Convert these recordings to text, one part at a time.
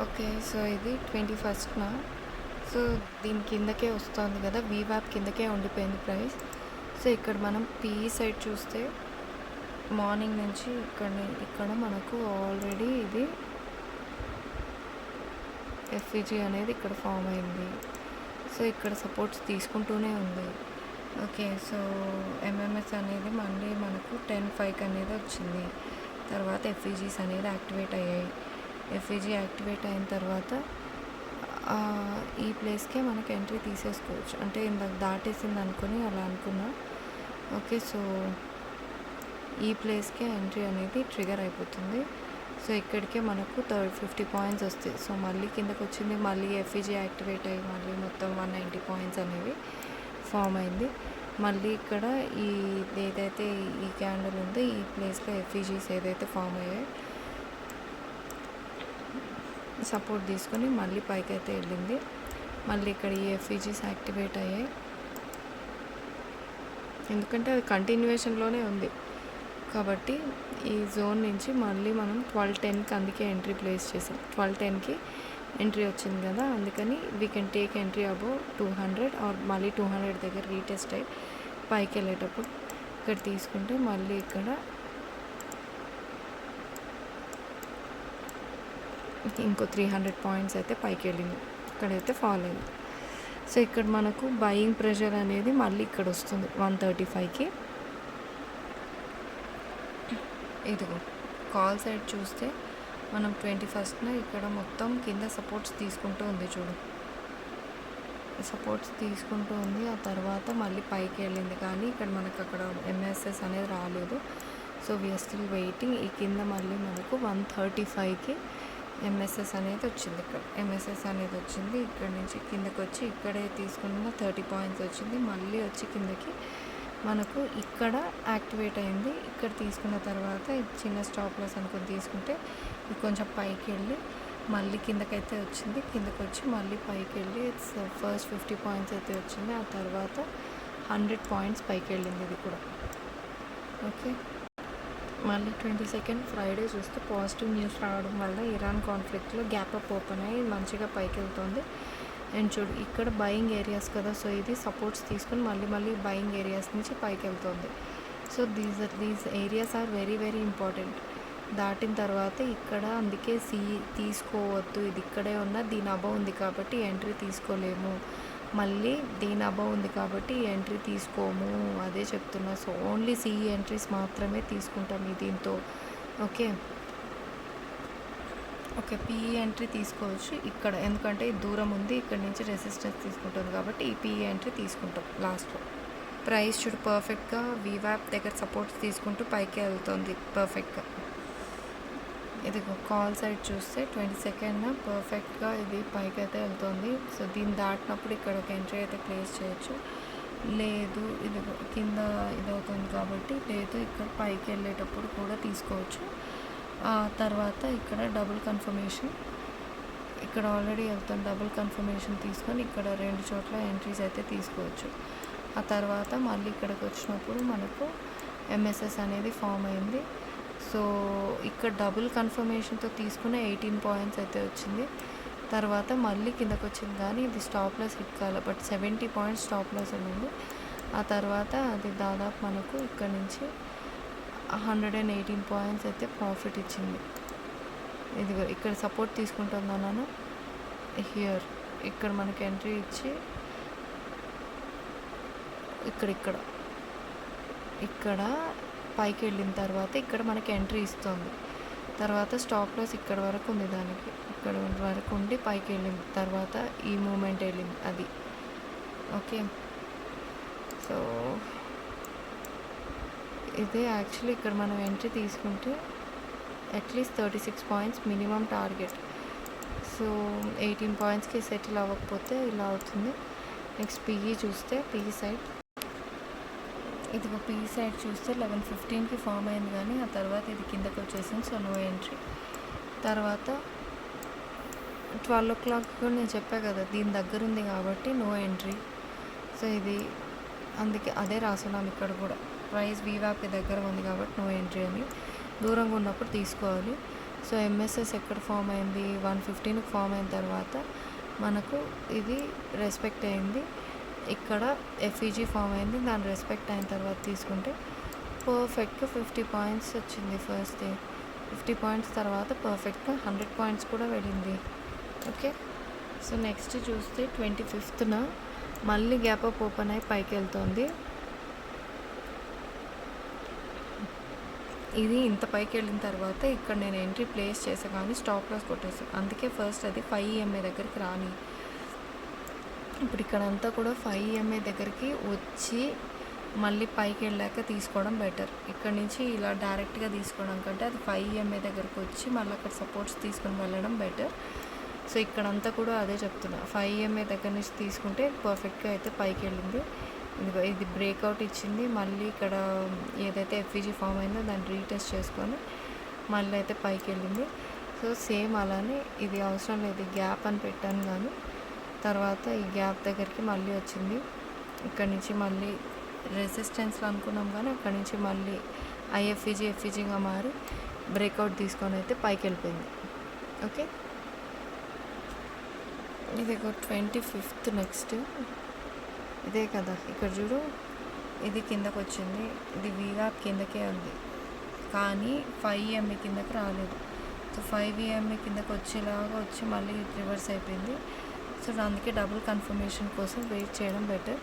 Okay. So, ఇది 21న. So, దీని కిందకే వస్తోంది కదా! వీవాప్ కిందకే ఉండిపోయింది ప్రైస్. సో, ఇక్కడ మనం పీఈ సైడ్ చూస్తే మార్నింగ్ నుంచి ఇక్కడ మనకు ఆల్రెడీ ఇది ఎఫ్ఈజీ అనేది ఇక్కడ ఫామ్ అయింది. సో, ఇక్కడ సపోర్ట్స్ తీసుకుంటూనే ఉంది. ఓకే. సో, ఎంఎంఎస్ అనేది మళ్ళీ మనకు 10.5 అనేది వచ్చింది. తర్వాత ఎఫ్ఈజీస్ అనేది యాక్టివేట్ అయ్యాయి. ఎఫ్ఈజీ యాక్టివేట్ అయిన తర్వాత ఈ ప్లేస్కే మనకి ఎంట్రీ తీసేసుకోవచ్చు. అంటే ఇందాక దాటేసింది అనుకుని అలా అనుకున్నా. ఓకే. సో, ఈ ప్లేస్కే ఎంట్రీ అనేది ట్రిగర్ అయిపోతుంది. సో, ఇక్కడికే మనకు 50 పాయింట్స్ వస్తాయి. సో, మళ్ళీ కిందకు వచ్చింది, మళ్ళీ ఎఫ్ఈజీ యాక్టివేట్ అయ్యి మళ్ళీ మొత్తం 190 పాయింట్స్ అనేవి ఫామ్ అయింది. మళ్ళీ ఇక్కడ ఏదైతే ఈ క్యాండిల్ ఉందో ఈ ప్లేస్లో ఎఫ్ఈజీస్ ఏదైతే ఫామ్ అయ్యాయి సపోర్ట్ తీసుకొని మళ్ళీ పైకి అయితే వెళ్ళింది. మళ్ళీ ఇక్కడ ఈ ఎఫ్ఈజీస్ యాక్టివేట్ అయ్యాయి, ఎందుకంటే అది కంటిన్యూయేషన్లోనే ఉంది కాబట్టి ఈ జోన్ నుంచి మళ్ళీ మనం 12:10కి అందుకే ఎంట్రీ ప్లేస్ చేసాం. 12:10కి ఎంట్రీ వచ్చింది కదా, అందుకని we can take entry above 200 or మళ్ళీ 200 దగ్గర రీటెస్ట్ అయ్యి పైకి వెళ్ళేటప్పుడు ఇక్కడ తీసుకుంటే మళ్ళీ ఇక్కడ ఇంకో 300 పాయింట్స్ అయితే పైకి వెళ్ళింది, ఇక్కడైతే ఫాల్ అయింది. సో, ఇక్కడ మనకు బయింగ్ ప్రెషర్ అనేది మళ్ళీ ఇక్కడ వస్తుంది 135కి. ఇదిగో కాల్ సైడ్ చూస్తే మనం 21న ఇక్కడ మొత్తం కింద సపోర్ట్స్ తీసుకుంటూ ఉంది చూడు, సపోర్ట్స్ తీసుకుంటూ ఉంది. ఆ తర్వాత మళ్ళీ పైకి వెళ్ళింది, కానీ ఇక్కడ మనకు అక్కడ ఎంఎస్ఎస్ అనేది రాలేదు. So, we're still waiting. ఈ కింద మళ్ళీ మనకు 135కి ఎంఎస్ఎస్ అనేది వచ్చింది. ఇక్కడ ఎంఎస్ఎస్ అనేది వచ్చింది. ఇక్కడ నుంచి కిందకి వచ్చి ఇక్కడే తీసుకున్న 30 పాయింట్స్ వచ్చింది. మళ్ళీ వచ్చి కిందకి మనకు ఇక్కడ యాక్టివేట్ అయింది. ఇక్కడ తీసుకున్న తర్వాత చిన్న స్టాప్ లాస్ అనుకుని తీసుకుంటే ఇది కొంచెం పైకి వెళ్ళి మళ్ళీ కిందకైతే వచ్చింది. కిందకి వచ్చి మళ్ళీ పైకి వెళ్ళి ఫస్ట్ 50 పాయింట్స్ అయితే వచ్చింది. ఆ తర్వాత 100 పాయింట్స్ పైకి వెళ్ళింది ఇది కూడా. ఓకే. మళ్ళీ 22nd ఫ్రైడే చూస్తే పాజిటివ్ న్యూస్ రావడం వల్ల ఇరాన్ కాన్ఫ్లిక్ట్లో గ్యాప్ అప్ ఓపెన్ అయ్యి మంచిగా పైకి వెళ్తుంది. అండ్ చూడు ఇక్కడ బయింగ్ ఏరియాస్ కదా, సో ఇది సపోర్ట్స్ తీసుకుని మళ్ళీ బయింగ్ ఏరియాస్ నుంచి పైకి వెళ్తుంది. So these areas are very very important. దాటిన తర్వాత ఇక్కడ అందుకే తీసుకోవద్దు, ఇది ఇక్కడే ఉన్న దీని అబవ్ ఉంది కాబట్టి ఎంట్రీ తీసుకోలేము, మళ్ళీ దీని అబవ్ ఉంది కాబట్టి ఎంట్రీ తీసుకోము, అదే చెప్తున్నా. సో ఓన్లీ ఎంట్రీస్ మాత్రమే తీసుకుంటాం దీంతో. ఓకే. పీఈ ఎంట్రీ తీసుకోవచ్చు ఇక్కడ, ఎందుకంటే దూరం ఉంది, ఇక్కడ నుంచి రెసిస్టెన్స్ తీసుకుంటుంది కాబట్టి ఈ పీఈ ఎంట్రీ తీసుకుంటాం లాస్ట్లో. ప్రైస్ చూడు పర్ఫెక్ట్గా వీవాప్ దగ్గర సపోర్ట్స్ తీసుకుంటూ పైకి వెళ్తుంది పర్ఫెక్ట్గా. ఇది కాల్ సైడ్ చూస్తే 22nd పర్ఫెక్ట్గా ఇది పైకి అయితే వెళ్తుంది. సో దీన్ని దాటినప్పుడు ఇక్కడ ఒక ఎంట్రీ అయితే ప్లేస్ చేయొచ్చు. లేదు ఇది కింద ఇది అవుతుంది కాబట్టి లేదు, ఇక్కడ పైకి వెళ్ళేటప్పుడు కూడా తీసుకోవచ్చు. తర్వాత ఇక్కడ డబుల్ కన్ఫర్మేషన్, ఇక్కడ ఆల్రెడీ వెళ్తాం, డబుల్ కన్ఫర్మేషన్ తీసుకొని ఇక్కడ 2 చోట్ల ఎంట్రీస్ అయితే తీసుకోవచ్చు. ఆ తర్వాత మళ్ళీ ఇక్కడికి వచ్చినప్పుడు మనకు ఎంఎస్ఎస్ అనేది ఫామ్ అయింది. సో ఇక్కడ డబుల్ కన్ఫర్మేషన్తో తీసుకున్న 18 పాయింట్స్ అయితే వచ్చింది. తర్వాత మళ్ళీ కిందకు వచ్చింది, కానీ ఇది స్టాప్ లాస్ హిట్ కావాలి, బట్ 70 పాయింట్స్ స్టాప్ లాస్ ఉంది. ఆ తర్వాత అది దాదాపు మనకు ఇక్కడ నుంచి 118 పాయింట్స్ అయితే ప్రాఫిట్ ఇచ్చింది. ఇదిగో ఇక్కడ సపోర్ట్ తీసుకుంటున్నాను హియర్, ఇక్కడ మనకి ఎంట్రీ ఇచ్చి ఇక్కడ పైకి వెళ్ళిన తర్వాత ఇక్కడ మనకి ఎంట్రీ ఇస్తుంది. తర్వాత స్టాప్ లాస్ ఇక్కడ వరకు ఉంది, దానికి ఇక్కడ వరకు ఉండి పైకి వెళ్ళింది, తర్వాత ఈ మూమెంట్ వెళ్ళింది అది. ఓకే. సో ఇదే యాక్చువల్లీ ఇక్కడ మనం ఎంట్రీ తీసుకుంటే at least 36 points minimum target. So 18 పాయింట్స్కి సెటిల్ అవ్వకపోతే ఇలా అవుతుంది. నెక్స్ట్ పీఈ చూస్తే పీఈ సైడ్ ఇది పీఈ సైడ్ చూస్తే 11:15కి ఫామ్ అయింది, కానీ ఆ తర్వాత ఇది కిందకి వచ్చేసింది. So no entry. తర్వాత 12 o'clock నేను చెప్పా కదా దీని దగ్గర ఉంది కాబట్టి నో ఎంట్రీ. సో ఇది అందుకే అదే రాసున్నాం ఇక్కడ కూడా, ప్రైస్ వీవాప్కి దగ్గర ఉంది కాబట్టి నో ఎంట్రీ అని. దూరంగా ఉన్నప్పుడు తీసుకోవాలి. సో ఎంఎస్ఎస్ ఎక్కడ ఫామ్ అయింది 115కి ఫామ్ అయిన తర్వాత మనకు ఇది రెస్పెక్ట్ అయింది. ఇక్కడ ఎఫ్ఈజీ ఫామ్ అయింది, దాని రెస్పెక్ట్ అయిన తర్వాత తీసుకుంటే పర్ఫెక్ట్గా 50 పాయింట్స్ వచ్చింది ఫస్ట్ డే. 50 పాయింట్స్ తర్వాత పర్ఫెక్ట్గా 100 పాయింట్స్ కూడా వెళ్ళింది. ఓకే, సో నెక్స్ట్ చూస్తే 25న మళ్ళీ గ్యాప్ అప్ ఓపెన్ అయి పైకి వెళ్తుంది. ఇది ఇంత పైకి వెళ్ళిన తర్వాత ఇక్కడ నేను ఎంట్రీ ప్లేస్ చేసా కానీ స్టాప్ లాస్ కొట్టేసాను. అందుకే ఫస్ట్ అది 5 EMA దగ్గరికి రాని. ఇప్పుడు ఇక్కడంతా కూడా 5 EMA దగ్గరికి వచ్చి మళ్ళీ పైకి వెళ్ళాక తీసుకోవడం బెటర్. ఇక్కడ నుంచి ఇలా డైరెక్ట్గా తీసుకోవడం కంటే అది 5 EMA దగ్గరికి వచ్చి మళ్ళీ అక్కడ సపోర్ట్స్ తీసుకొని వెళ్ళడం బెటర్. సో ఇక్కడంతా కూడా అదే చెప్తున్నా, 5 EMA దగ్గర నుంచి తీసుకుంటే పర్ఫెక్ట్గా అయితే పైకి వెళ్ళింది. ఇది బ్రేక్అవుట్ ఇచ్చింది. మళ్ళీ ఇక్కడ ఏదైతే ఎఫ్ఈజీ ఫామ్ అయిందో దాన్ని రీటెస్ట్ చేసుకొని మళ్ళీ అయితే పైకి వెళ్ళింది. సో సేమ్ అలానే ఇది అవసరం లేదు, గ్యాప్ అని పెట్టాను కానీ తర్వాత ఈ గ్యాప్ దగ్గరికి మళ్ళీ వచ్చింది. ఇక్కడ నుంచి మళ్ళీ రెసిస్టెన్స్లో అనుకున్నాం కానీ అక్కడ నుంచి మళ్ళీ ఎఫ్ఈజీగా మారి బ్రేక్అవుట్ తీసుకొని అయితే పైకి వెళ్ళిపోయింది. ఓకే, ఇది 25th నెక్స్ట్ ఇదే కదా, ఇక్కడ చూడు ఇది కిందకు వచ్చింది, ఇది వీవాప్ కిందకే ఉంది కానీ 5 EMA కిందకి రాలేదు. సో 5 EMA కిందకి వచ్చేలాగా వచ్చి మళ్ళీ రివర్స్ అయిపోయింది. సో అందుకే డబుల్ కన్ఫర్మేషన్ కోసం వెయిట్ చేయడం బెటర్.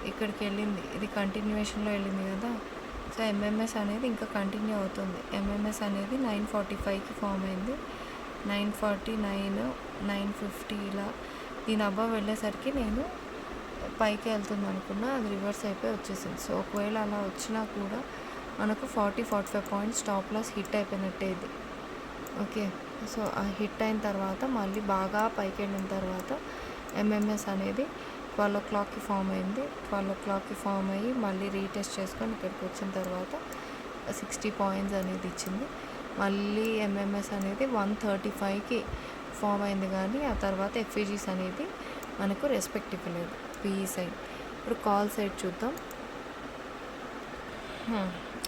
ఇక్కడికి వెళ్ళింది, ఇది కంటిన్యూషన్లో వెళ్ళింది కదా. సో ఎంఎంఎస్ అనేది ఇంకా కంటిన్యూ అవుతుంది. ఎంఎంఎస్ అనేది 945కి ఫామ్ అయింది, 949, 950 ఇలా దీని అబ్బాయి వెళ్ళేసరికి నేను పైకి వెళ్తుంది అనుకున్నా, అది రివర్స్ అయిపోయి వచ్చేసింది. సో ఒకవేళ అలా వచ్చినా కూడా మనకు 40-45 పాయింట్స్ స్టాప్ లాస్ హిట్ అయిపోయినట్టే ఇది. ఓకే, సో ఆ హిట్ అయిన తర్వాత మళ్ళీ బాగా పైకి వెళ్ళిన తర్వాత ఎంఎంఎస్ అనేది 12 o'clockకి ఫామ్ అయింది. 12 o'clockకి ఫామ్ అయ్యి మళ్ళీ రీటెస్ట్ చేసుకొని ఇక్కడికి వచ్చిన తర్వాత 60 పాయింట్స్ అనేది ఇచ్చింది. మళ్ళీ ఎంఎంఎస్ అనేది 135కి ఫామ్ అయింది కానీ ఆ తర్వాత ఎఫ్ఈజీస్ అనేది మనకు రెస్పెక్ట్ ఇవ్వలేదు పిఈ సైడ్. ఇప్పుడు కాల్ సైడ్ చూద్దాం.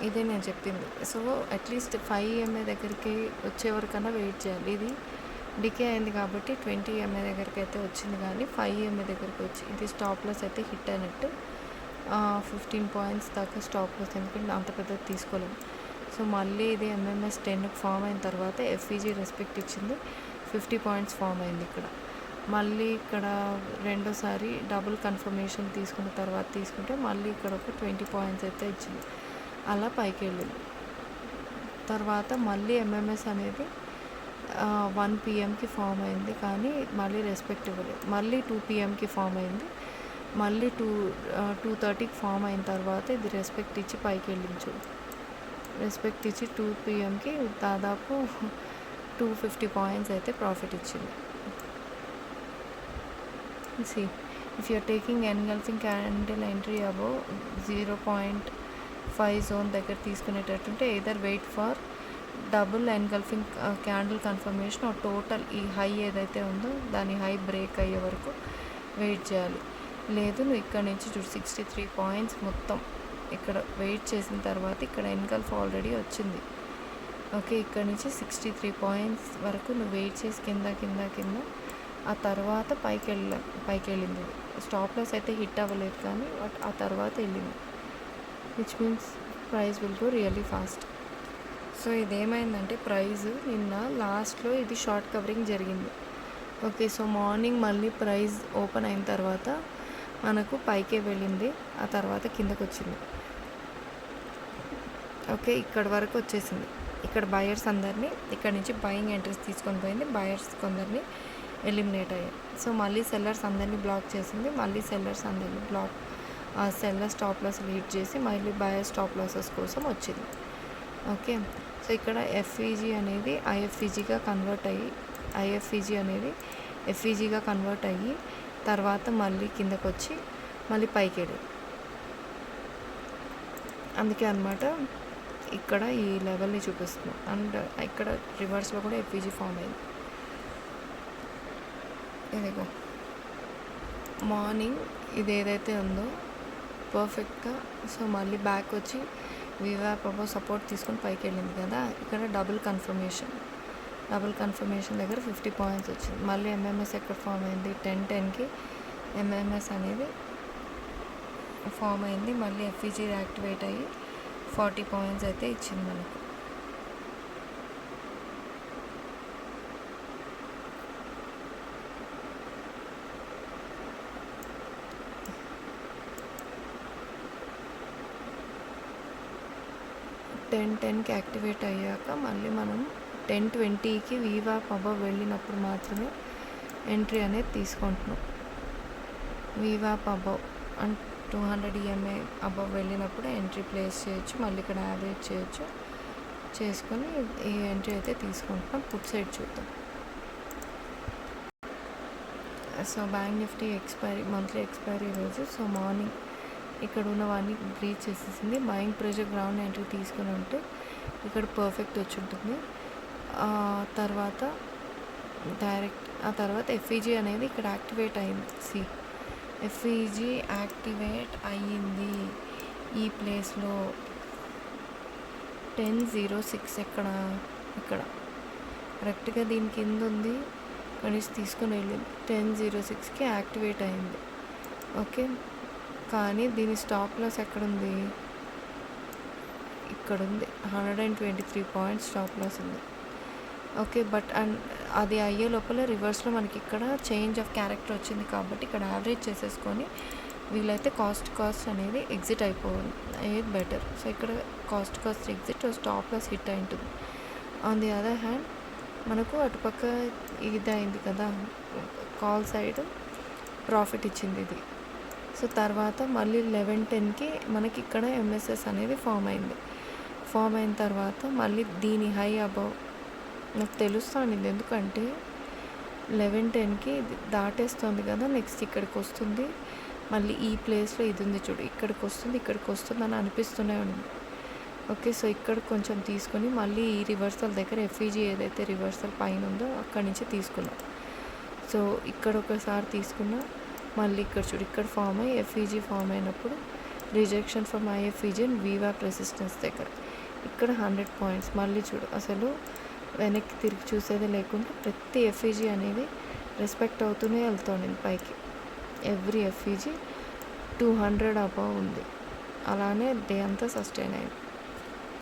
ఇదే నేను చెప్పింది. సో అట్లీస్ట్ 5 EMA దగ్గరికి వచ్చే వరకన్నా వెయిట్ చేయాలి. ఇది డికే అయింది కాబట్టి 20 EMA దగ్గరికి అయితే వచ్చింది కానీ 5 EMA దగ్గరికి వచ్చి ఇది స్టాప్ లాస్ అయితే హిట్ అయినట్టు. 15 పాయింట్స్ దాకా స్టాప్ లాస్, ఎందుకంటే అంత పెద్దది తీసుకోలేము. సో మళ్ళీ ఇది ఎంఎంఎస్ 10కి ఫామ్ అయిన తర్వాత ఎఫ్ఈజీ రెస్పెక్ట్ ఇచ్చింది, 50 పాయింట్స్ ఫామ్ అయింది ఇక్కడ. మళ్ళీ ఇక్కడ రెండోసారి డబుల్ కన్ఫర్మేషన్ తీసుకున్న తర్వాత తీసుకుంటే మళ్ళీ ఇక్కడ ఒక 20 పాయింట్స్ అయితే ఇచ్చింది. అలా పైకి వెళ్ళింది. తర్వాత మళ్ళీ ఎంఎంఎస్ అనేది 1 PMకి ఫామ్ అయింది కానీ మళ్ళీ రెస్పెక్ట్ ఇవ్వలేదు. మళ్ళీ 2 PMకి ఫామ్ అయింది, మళ్ళీ 2:30కి ఫామ్ అయిన తర్వాత ఇది రెస్పెక్ట్ ఇచ్చి పైకి వెళ్ళించు. రెస్పెక్ట్ ఇచ్చి 2 PMకి దాదాపు 250 పాయింట్స్ అయితే ప్రాఫిట్ ఇచ్చింది. See, if you are taking engulfing candle entry above 0.5 zone దగ్గర తీసుకునేటట్టుంటే either wait for double engulfing candle confirmation total ఈ హై ఏదైతే ఉందో దాని హై బ్రేక్ అయ్యే వరకు వెయిట్ చేయాలి. లేదు నువ్వు ఇక్కడ నుంచి చూడు 63 పాయింట్స్ మొత్తం ఇక్కడ వెయిట్ చేసిన తర్వాత ఇక్కడ ఎన్గల్ఫ్ ఆల్రెడీ వచ్చింది. ఓకే, ఇక్కడ నుంచి 63 పాయింట్స్ వరకు నువ్వు వెయిట్ చేసి కింద ఆ తర్వాత పైకి వెళ్ళింది. స్టాప్ లాస్ అయితే హిట్ అవ్వలేదు కానీ బట్ ఆ తర్వాత వెళ్ళింది, which means price will go really fast. So ఇదేమైందంటే ప్రైస్ నిన్న లాస్ట్లో ఇది షార్ట్ కవరింగ్ జరిగింది. ఓకే, సో మార్నింగ్ మళ్ళీ ప్రైస్ ఓపెన్ అయిన తర్వాత మనకు పైకే వెళ్ళింది, ఆ తర్వాత కిందకు వచ్చింది. ఓకే, ఇక్కడ వరకు వచ్చేసింది. ఇక్కడ బయర్స్ అందరినీ ఇక్కడ నుంచి బయింగ్ ఎంట్రీస్ తీసుకొని పోయింది, బయర్స్ కొందరిని ఎలిమినేట్ అయ్యాయి. సో మళ్ళీ సెల్లర్స్ అందరినీ బ్లాక్ చేసింది, మళ్ళీ సెల్లర్స్ అందరినీ block seller stop loss lead చేసి మళ్ళీ బయర్ స్టాప్ లాసెస్ కోసం వచ్చింది. ఓకే, సో ఇక్కడ ఎఫ్ఈజీ అనేది ఐఎఫ్ఈజీగా కన్వర్ట్ అయ్యి ఎఫ్ఈజీగా కన్వర్ట్ అయ్యి తర్వాత మళ్ళీ కిందకు వచ్చి మళ్ళీ పైకి వెళ్ళింది. అందుకే అనమాట ఇక్కడ ఈ లెవెల్ని చూపిస్తున్నాం. అండ్ ఇక్కడ రివర్స్లో కూడా ఎఫ్ఈజీ ఫామ్ అయింది. ఇదిగో మార్నింగ్ ఇది ఏదైతే ఉందో పర్ఫెక్ట్గా, సో మళ్ళీ బ్యాక్ వచ్చి వివాప్ సపోర్ట్ తీసుకొని పైకి వెళ్ళింది కదా, ఇక్కడ డబుల్ కన్ఫర్మేషన్ డబుల్ కన్ఫర్మేషన్ దగ్గర 50 పాయింట్స్ వచ్చింది. మళ్ళీ ఎంఎంఎస్ ఎక్కడ ఫామ్ అయింది, 10:10కి ఎంఎంఎస్ అనేది ఫామ్ అయింది. మళ్ళీ ఎఫ్ఈజీ యాక్టివేట్ అయ్యి 40 పాయింట్స్ అయితే ఇచ్చింది మనకు. టెన్కి యాక్టివేట్ అయ్యాక మళ్ళీ మనం 10:20కి వీవాప్ అబవ్ వెళ్ళినప్పుడు మాత్రమే ఎంట్రీ అనేది తీసుకుంటున్నాం. వీవాప్ అబవ్ అండ్ 200 EMA అబవ్ వెళ్ళినప్పుడు ఎంట్రీ ప్లేస్ చేయొచ్చు. మళ్ళీ ఇక్కడ యావరేజ్ చేయొచ్చు. చేసుకొని ఈ ఎంట్రీ అయితే తీసుకుంటున్నాం. పుట్ సైడ్ చూద్దాం. So bank Nifty monthly expiry రోజు. సో మార్నింగ్ ఇక్కడ ఉన్నవన్నీ బ్రీచ్ చేసేసింది. బయింగ్ ప్రెషర్ గ్రౌండ్ ఎంట్రీ తీసుకుని ఉంటే ఇక్కడ పర్ఫెక్ట్ వచ్చి ఉంటుంది. తర్వాత ఎఫ్ఈజీ అనేది ఇక్కడ యాక్టివేట్ అయింది. ఎఫ్ఈజీ యాక్టివేట్ అయ్యింది ఈ ప్లేస్లో 10:06 ఇక్కడ కరెక్ట్గా దీని కింద ఉంది. కనీసం తీసుకుని వెళ్ళింది 10:06కి యాక్టివేట్ అయింది. ఓకే, కానీ దీని స్టాప్ లాస్ ఎక్కడుంది, ఇక్కడ ఉంది. 123 పాయింట్స్ స్టాప్ లాస్ ఉంది. ఓకే, బట్ అండ్ అది అయ్యే లోపల రివర్స్లో మనకి ఇక్కడ చేంజ్ ఆఫ్ క్యారెక్టర్ వచ్చింది కాబట్టి ఇక్కడ యావరేజ్ చేసేసుకొని వీలైతే కాస్ట్ అనేది ఎగ్జిట్ అయిపోయింది బెటర్. సో ఇక్కడ cost exit stop loss hit అయి ఉంటుంది. ఆన్ ది అదర్ హ్యాండ్ మనకు అటుపక్క ఇది అయింది కదా, కాల్ సైడ్ ప్రాఫిట్ ఇచ్చింది ఇది. సో తర్వాత మళ్ళీ 11:10కి మనకి ఇక్కడ ఎంఎస్ఎస్ అనేది ఫామ్ అయింది. ఫామ్ అయిన తర్వాత మళ్ళీ దీని హై అబవ్ నాకు తెలుస్తుంది, ఎందుకంటే 11:10కి దాటేస్తుంది కదా, నెక్స్ట్ ఇక్కడికి వస్తుంది. మళ్ళీ ఈ ప్లేస్లో ఇది ఉంది చూడు, ఇక్కడికి వస్తుంది అని అనిపిస్తూనే ఉంది. ఓకే, సో ఇక్కడ కొంచెం తీసుకొని మళ్ళీ ఈ రివర్సల్ దగ్గర ఎఫ్ఈజీ ఏదైతే రివర్సల్ పైన ఉందో అక్కడి నుంచి తీసుకున్నాం. సో ఇక్కడ ఒకసారి తీసుకున్నా, మళ్ళీ ఇక్కడ చూడు, ఇక్కడ ఫామ్ అయ్యి ఎఫ్ఈజీ ఫామ్ అయినప్పుడు రిజెక్షన్ ఫ్రమ్ ఐఎఫ్ఈజీ అండ్ వీవాప్ రెసిస్టెన్స్ దగ్గర ఇక్కడ 100 పాయింట్స్. మళ్ళీ చూడు, అసలు వెనక్కి తిరిగి చూసేది లేకుండా ప్రతి ఎఫ్ఈజీ అనేది రెస్పెక్ట్ అవుతూనే వెళ్తుంది పైకి. ఎవ్రీ ఎఫ్ఈజీ 200 అబవ్ ఉంది. అలానే డే అంతా సస్టైన్ అయింది.